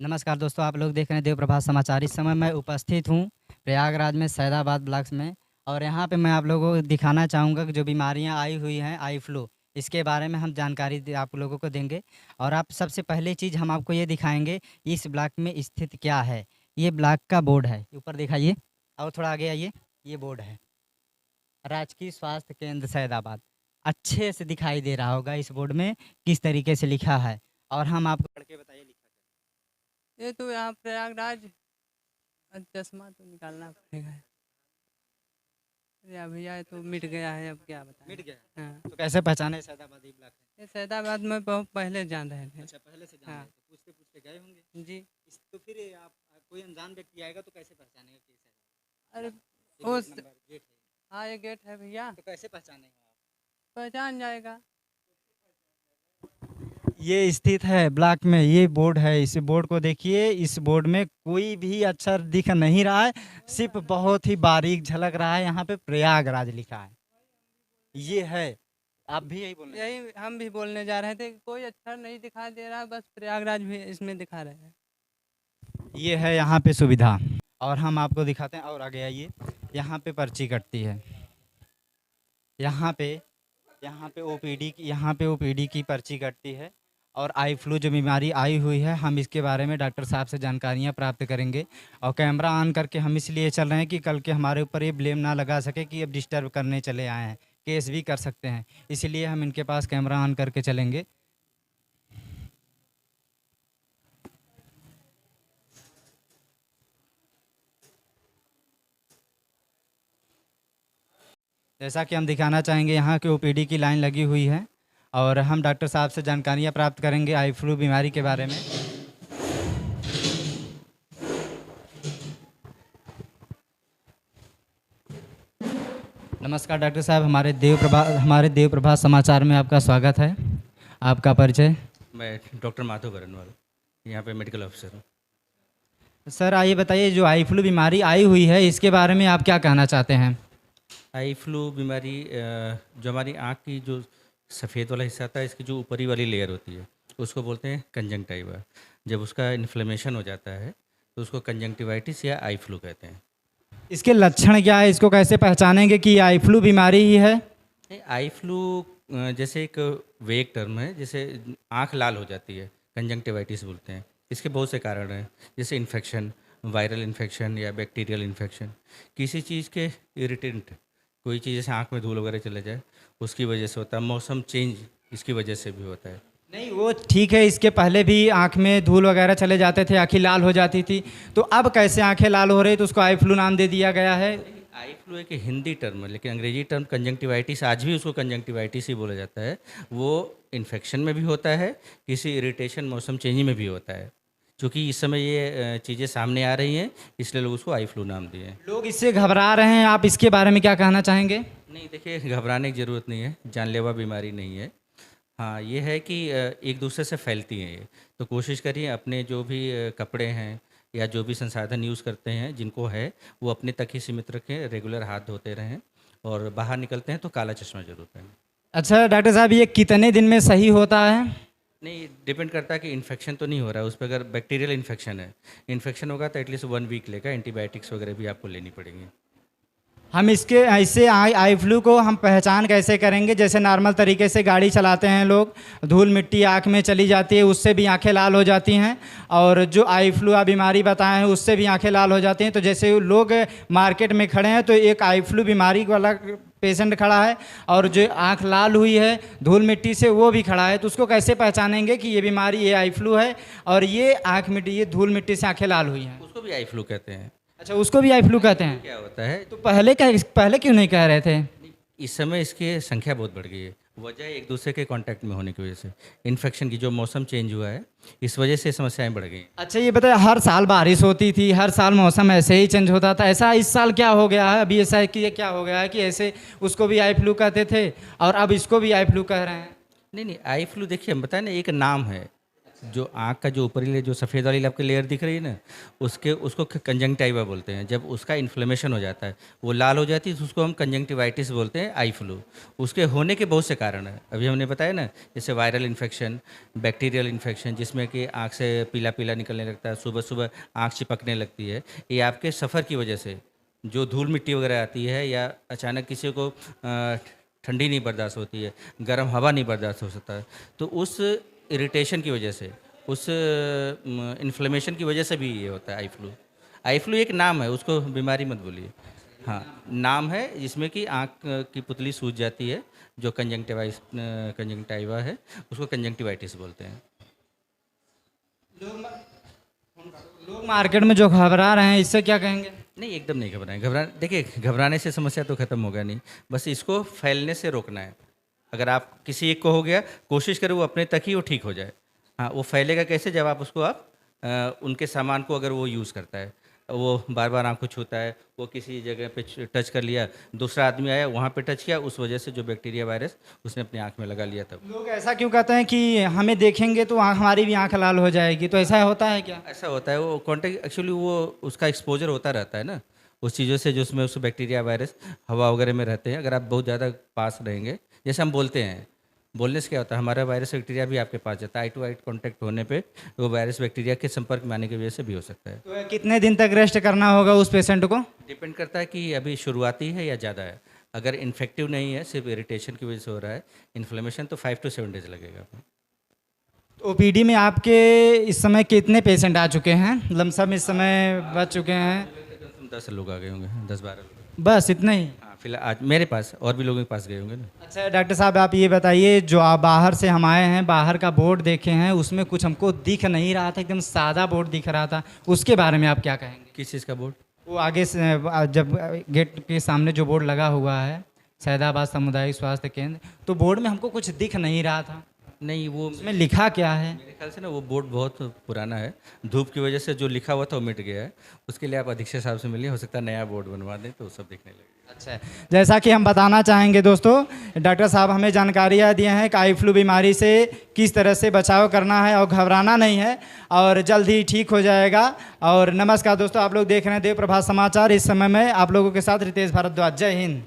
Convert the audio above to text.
नमस्कार दोस्तों, आप लोग देख रहे हैं देव प्रभात समाचार। इस समय मैं उपस्थित हूँ प्रयागराज में सैदाबाद ब्लॉक्स में। और यहाँ पे मैं आप लोगों को दिखाना चाहूँगा कि जो बीमारियाँ आई हुई हैं आई फ्लू, इसके बारे में हम जानकारी आप लोगों को देंगे। और आप सबसे पहले चीज़ हम आपको ये दिखाएंगे इस ब्लॉक में स्थित क्या है। ये ब्लॉक का बोर्ड है, ऊपर दिखाइए और थोड़ा आगे आइए। ये बोर्ड है राजकीय स्वास्थ्य केंद्र सैदाबाद। अच्छे से दिखाई दे रहा होगा इस बोर्ड में किस तरीके से लिखा है। और हम आपको पढ़ के बताइए लिखा ये तो यहाँ प्रयागराज चश्मा तो निकालना पड़ेगा। अरे भैया ये तो मिट गया है, अब क्या क्या मिट गया बताएं। हाँ, है। तो कैसे पहचाने सैदाबादी ब्लॉक है? ये सैदाबाद में बहुत पहले जान रहे थे। अच्छा, पहले से जान हाँ रहे थे, पूछते पूछते गए होंगे। जी। तो फिर आप कोई अनजान व्यक्ति आएगा तो कैसे पहचानेगा कि सैदाबाद अरे ब्लॉक? ये वो गेट नंबर गेट है, हाँ ये गेट है भैया, तो कैसे पहचानेगा आप? पहचान जाएगा। ये स्थित है ब्लॉक में, ये बोर्ड है। इस बोर्ड को देखिए, इस बोर्ड में कोई भी अक्षर दिख नहीं रहा है, सिर्फ बहुत ही बारीक झलक रहा है। यहाँ पे प्रयागराज लिखा है। ये है, आप भी यही बोल रहे हैं? यही हम भी बोलने जा रहे थे, कोई अक्षर नहीं दिखाई दे रहा, बस प्रयागराज भी इसमें दिखा रहे हैं। ये है यहाँ पे सुविधा। और हम आपको दिखाते हैं, और आगे आइए। यहाँ पे पर्ची कटती है। यहाँ पे ओपीडी की पर्ची कटती है। और आई फ्लू जो बीमारी आई हुई है, हम इसके बारे में डॉक्टर साहब से जानकारियाँ प्राप्त करेंगे। और कैमरा ऑन करके हम इसलिए चल रहे हैं कि कल के हमारे ऊपर ये ब्लेम ना लगा सके कि अब डिस्टर्ब करने चले आए हैं, केस भी कर सकते हैं। इसलिए हम इनके पास कैमरा ऑन करके चलेंगे। जैसा कि हम दिखाना चाहेंगे, यहाँ की ओपीडी की लाइन लगी हुई है। और हम डॉक्टर साहब से जानकारियाँ प्राप्त करेंगे आई फ्लू बीमारी के बारे में। नमस्कार डॉक्टर साहब, हमारे देव प्रभात समाचार में आपका स्वागत है। आपका परिचय? मैं डॉक्टर माधव बरनवाल, यहाँ पे मेडिकल ऑफिसर हूँ। सर आइए बताइए, जो आई फ्लू बीमारी आई हुई है इसके बारे में आप क्या कहना चाहते हैं? आई फ्लू बीमारी जो हमारी आँख की जो सफ़ेद वाला हिस्सा था, इसकी जो ऊपरी वाली लेयर होती है उसको बोलते हैं कंजंक्टिवा। जब उसका इन्फ्लेमेशन हो जाता है तो उसको कंजंक्टिवाइटिस या आई फ्लू कहते हैं। इसके लक्षण क्या है, इसको कैसे पहचानेंगे कि आई फ्लू बीमारी ही है? आई फ्लू जैसे एक वेग टर्म है, जैसे आँख लाल हो जाती है, कंजंक्टिवाइटिस बोलते हैं। इसके बहुत से कारण हैं, जैसे इन्फेक्शन, वायरल इन्फेक्शन या बैक्टीरियल इन्फेक्शन। किसी चीज़ के इरिटेंट, कोई चीज़ जैसे आँख में धूल वगैरह चले जाए उसकी वजह से होता है। मौसम चेंज इसकी वजह से भी होता है। नहीं वो ठीक है, इसके पहले भी आँख में धूल वगैरह चले जाते थे, आँखें लाल हो जाती थी। तो अब कैसे आँखें लाल हो रही, तो उसको आई फ्लू नाम दे दिया गया है। आई फ्लू एक हिंदी टर्म है, लेकिन अंग्रेजी टर्म कंजंक्टिवाइटिस, आज भी उसको कंजंक्टिवाइटिस ही बोला जाता है। वो इन्फेक्शन में भी होता है, किसी इरिटेशन मौसम चेंजिंग में भी होता है। क्योंकि इस समय ये चीज़ें सामने आ रही हैं, इसलिए लोग उसको आई फ्लू नाम दिए हैं। लोग इससे घबरा रहे हैं, आप इसके बारे में क्या कहना चाहेंगे? नहीं देखिए, घबराने की ज़रूरत नहीं है, जानलेवा बीमारी नहीं है। हाँ ये है कि एक दूसरे से फैलती हैं ये, तो कोशिश करिए अपने जो भी कपड़े हैं या जो भी संसाधन यूज़ करते हैं जिनको है, वो अपने तक ही सीमित रखें, रेगुलर हाथ धोते रहें और बाहर निकलते हैं तो काला चश्मा जरूर पहनें। अच्छा डॉक्टर साहब, ये कितने दिन में सही होता है? नहीं, डिपेंड करता है कि इन्फेक्शन तो नहीं हो रहा है उस पर। अगर बैक्टीरियल इन्फेक्शन है, इन्फेक्शन होगा तो एटलीस्ट 1 वीक लेगा, एंटीबायोटिक्स वगैरह भी आपको लेनी पड़ेंगी। हम इसके ऐसे आई फ्लू को हम पहचान कैसे करेंगे? जैसे नॉर्मल तरीके से गाड़ी चलाते हैं लोग, धूल मिट्टी आँख में चली जाती है, उससे भी आंखें लाल हो जाती हैं। और जो आई फ्लू आप बीमारी बताए हैं उससे भी आंखें लाल हो जाती हैं। तो जैसे लोग मार्केट में खड़े हैं तो एक आई फ्लू बीमारी वाला पेशेंट खड़ा है, और जो आंख लाल हुई है धूल मिट्टी से वो भी खड़ा है, तो उसको कैसे पहचानेंगे कि ये बीमारी ये आई फ्लू है और ये आँख मिट्टी ये धूल मिट्टी से आंखें लाल हुई हैं? उसको भी आई फ्लू कहते हैं। अच्छा, उसको भी आई फ्लू कहते हैं? क्या होता है, तो पहले क्यों नहीं कह रहे थे? इस समय इसकी संख्या बहुत बढ़ गई है। वजह एक दूसरे के कांटेक्ट में होने की वजह से, इन्फेक्शन की, जो मौसम चेंज हुआ है इस वजह से समस्याएं बढ़ गई। अच्छा ये बताए, हर साल बारिश होती थी, हर साल मौसम ऐसे ही चेंज होता था, ऐसा इस साल क्या हो गया है? अभी ऐसा है कि ये क्या हो गया है कि ऐसे उसको भी आई फ्लू कहते थे और अब इसको भी आई फ्लू कह रहे हैं? नहीं नहीं, आई फ्लू देखिए हम बताएं ना, एक नाम है, जो आँख का जो ऊपरी लेयर जो सफ़ेद वाली आपकी लेयर दिख रही है ना, उसको कंजंक्टिवा बोलते हैं। जब उसका इन्फ्लेमेशन हो जाता है, वो लाल हो जाती है, तो उसको हम कंजंक्टिवाइटिस बोलते हैं, आई फ्लू। उसके होने के बहुत से कारण हैं, अभी हमने बताया ना, जैसे वायरल इन्फेक्शन, बैक्टीरियल इन्फेक्शन, जिसमें कि आँख से पीला पीला निकलने लगता है, सुबह सुबह आँख चिपकने लगती है। ये आपके सफ़र की वजह से, जो धूल मिट्टी वगैरह आती है, या अचानक किसी को ठंडी नहीं बर्दाश्त होती है, गर्म हवा नहीं बर्दाश्त हो सकता है, तो उस इरिटेशन की वजह से, उस इन्फ्लेमेशन की वजह से भी ये होता है आई फ्लू। आई फ्लू एक नाम है, उसको बीमारी मत बोलिए। हाँ, नाम है जिसमें कि आँख की पुतली सूज जाती है, जो कंजंक्टिवा है, उसको कंजंक्टिवाइटिस बोलते हैं। लोग मार्केट में जो घबरा रहे हैं, इससे क्या कहेंगे? नहीं, एकदम नहीं घबराएं। देखिए, घबराने से समस्या तो ख़त्म होगा नहीं, बस इसको फैलने से रोकना है। अगर आप किसी एक को हो गया, कोशिश करें वो अपने तक ही वो ठीक हो जाए। हाँ, वो फैलेगा कैसे? जब आप उसको उनके सामान को अगर वो यूज़ करता है, वो बार बार आँख को छूता है, वो किसी जगह पे टच कर लिया, दूसरा आदमी आया वहाँ पे टच किया, उस वजह से जो बैक्टीरिया वायरस उसने अपनी आँख में लगा लिया। तब लोग ऐसा क्यों कहते हैं कि हमें देखेंगे तो हमारी भी आंख लाल हो जाएगी, तो ऐसा होता है क्या? ऐसा होता है, वो कॉन्टेक्ट एक्चुअली वो उसका एक्सपोजर होता रहता है ना, उस चीज़ों से, जो उसमें उस बैक्टीरिया वायरस हवा वगैरह में रहते हैं। अगर आप बहुत ज़्यादा पास रहेंगे, जैसे हम बोलते हैं, बोलने से क्या होता है, हमारा वायरस बैक्टीरिया भी आपके पास जाता है, आई टू आई कॉन्टैक्ट होने पे वो वायरस बैक्टीरिया के संपर्क में आने की वजह से भी हो सकता है। तो कितने दिन तक रेस्ट करना होगा उस पेशेंट को? डिपेंड करता है कि अभी शुरुआती है या ज़्यादा है। अगर इन्फेक्टिव नहीं है, सिर्फ इरिटेशन की वजह से हो रहा है, इन्फ्लेमेशन, तो 5 to 7 डेज लगेगा। ओपीडी में आपके इस समय कितने पेशेंट आ चुके हैं? लमसम इस समय बच चुके हैं? 10 लोग आ गए होंगे, 10-12 लोग। बस इतने ही? हाँ, फिलहाल आज मेरे पास, और भी लोगों के पास गए होंगे ना। अच्छा डॉक्टर साहब, आप ये बताइए, जो आप बाहर से हम आए हैं, बाहर का बोर्ड देखे हैं, उसमें कुछ हमको दिख नहीं रहा था, एकदम सादा बोर्ड दिख रहा था, उसके बारे में आप क्या कहेंगे? किस चीज़ का बोर्ड? वो आगे से जब गेट के सामने जो बोर्ड लगा हुआ है, सैदाबाद सामुदायिक स्वास्थ्य केंद्र, तो बोर्ड में हमको कुछ दिख नहीं रहा था। नहीं, वो उसमें लिखा क्या है? मेरे ख्याल से ना वो बोर्ड बहुत पुराना है, धूप की वजह से जो लिखा हुआ था वो मिट गया है। उसके लिए आप अधीक्षक साहब से मिलिए, हो सकता है नया बोर्ड बनवा दें तो सब दिखने लगे। अच्छा, जैसा कि हम बताना चाहेंगे दोस्तों, डॉक्टर साहब हमें जानकारियाँ दिए हैं कि आई फ्लू बीमारी से किस तरह से बचाव करना है और घबराना नहीं है, और जल्द ही ठीक हो जाएगा। और नमस्कार दोस्तों, आप लोग देख रहे हैं देव प्रभात समाचार। इस समय में आप लोगों के साथ रितेश भारद्वाज। जय हिंद।